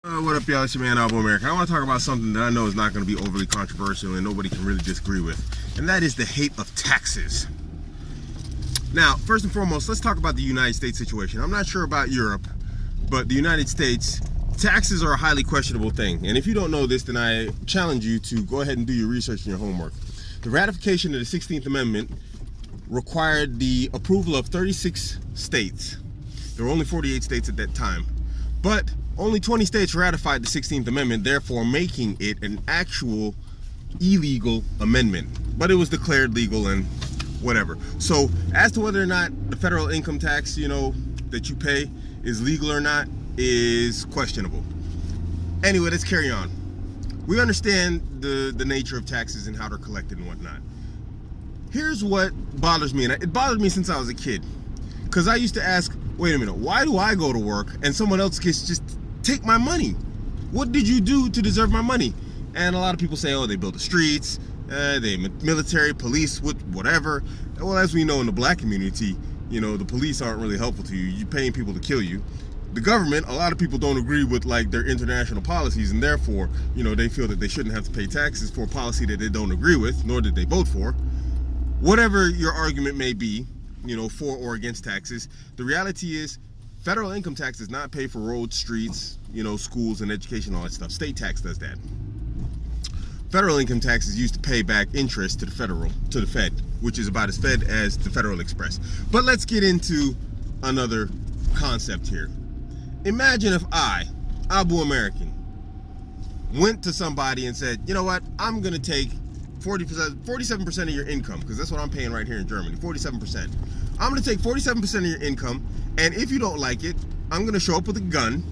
What up, y'all? It's your man, Abuamerican. I want to talk about something that I know is not going to be overly controversial and nobody can really disagree with, and that is the hate of taxes. Now, first and foremost, let's talk about the United States situation. I'm not sure about Europe, but the United States, taxes are a highly questionable thing. And if you don't know this, then I challenge you to go ahead and do your research and your homework. The ratification of the 16th Amendment required the approval of 36 states. There were only 48 states at that time. But only 20 states ratified the 16th Amendment, therefore making it an actual illegal amendment. But it was declared legal and whatever. So as to whether or not the federal income tax, that you pay is legal or not is questionable. Anyway, let's carry on. We understand the nature of taxes and how they're collected and whatnot. Here's what bothers me, and it bothered me since I was a kid. Because I used to ask, wait a minute, why do I go to work and someone else gets just take my money? What did you do to deserve my money? And a lot of people say, oh, they build the streets, they military, police, whatever. Well, as we know in the black community, the police aren't really helpful to you. You're paying people to kill you. The government, a lot of people don't agree with their international policies, and therefore, they feel that they shouldn't have to pay taxes for a policy that they don't agree with, nor did they vote for. Whatever your argument may be, for or against taxes, the reality is federal income tax does not pay for roads, streets, schools and education, all that stuff. State tax does that. Federal income tax is used to pay back interest to the Fed, which is about as Fed as the Federal Express. But let's get into another concept here. Imagine if I, Abuamerican, went to somebody and said, you know what, I'm gonna take 47% of your income, because that's what I'm paying right here in Germany, 47%. I'm gonna take 47% of your income, and if you don't like it, I'm gonna show up with a gun,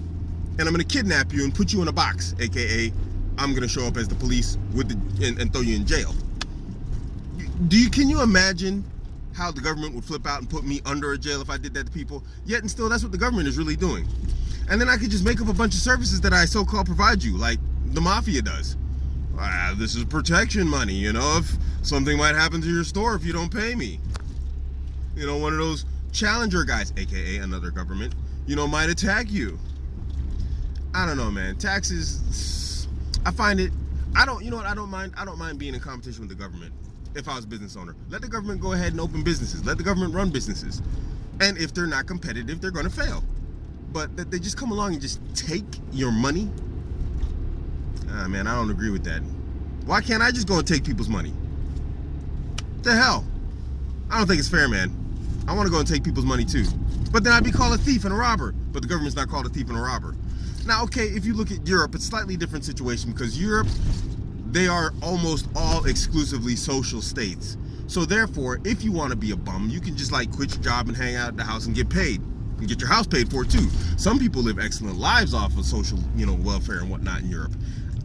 and I'm gonna kidnap you and put you in a box, aka I'm gonna show up as the police and throw you in jail. Can you imagine how the government would flip out and put me under a jail if I did that to people? Yet and still, that's what the government is really doing. And then I could just make up a bunch of services that I so-called provide you, like the mafia does. This is protection money, if something might happen to your store if you don't pay me. One of those challenger guys, aka another government, might attack you. I don't know, man. Taxes, I find it, I don't mind being in competition with the government if I was a business owner. Let the government go ahead and open businesses. Let the government run businesses. And if they're not competitive, they're going to fail. But that they just come along and just take your money? Man, I don't agree with that. Why can't I just go and take people's money? What the hell? I don't think it's fair, man. I want to go and take people's money too. But then I'd be called a thief and a robber. But the government's not called a thief and a robber. Now, okay, if you look at Europe, it's a slightly different situation, because Europe, they are almost all exclusively social states. So therefore, if you want to be a bum, you can just quit your job and hang out at the house and get paid. And get your house paid for too. Some people live excellent lives off of social, welfare and whatnot in Europe.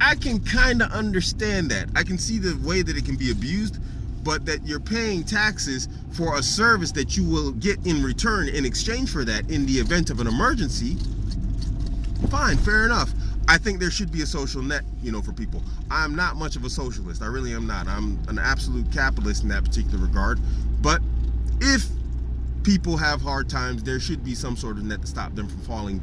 I can kind of understand that. I can see the way that it can be abused, but that you're paying taxes for a service that you will get in return in exchange for that in the event of an emergency, fine, fair enough. I think there should be a social net, for people. I'm not much of a socialist. I really am not. I'm an absolute capitalist in that particular regard. But if people have hard times, there should be some sort of net to stop them from falling,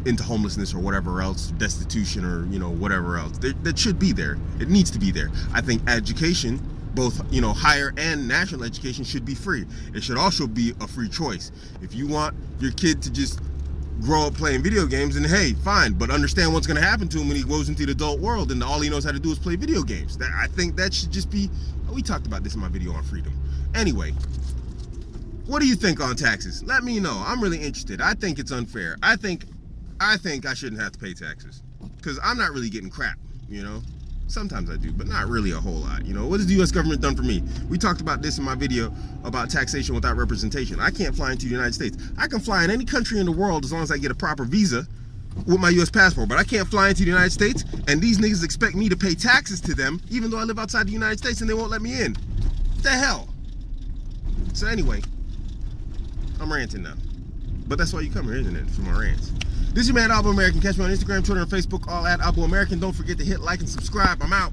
into homelessness or whatever else, destitution or, whatever else. That should be there. It needs to be there. I think education, both, higher and national education, should be free. It should also be a free choice. If you want your kid to just grow up playing video games, and hey, fine, but understand what's going to happen to him when he goes into the adult world and all he knows how to do is play video games. I think that should just be, we talked about this in my video on freedom. Anyway, what do you think on taxes? Let me know. I'm really interested. I think it's unfair. I think I shouldn't have to pay taxes, because I'm not really getting crap, Sometimes I do, but not really a whole lot. What has the U.S. government done for me? We talked about this in my video about taxation without representation. I can't fly into the United States. I can fly in any country in the world as long as I get a proper visa with my U.S. passport, but I can't fly into the United States, and these niggas expect me to pay taxes to them even though I live outside the United States and they won't let me in. What the hell? So anyway, I'm ranting now. But that's why you come here, isn't it? For my rants. This is your man, Abuamerican. Catch me on Instagram, Twitter, and Facebook, all at Abuamerican. Don't forget to hit like and subscribe. I'm out.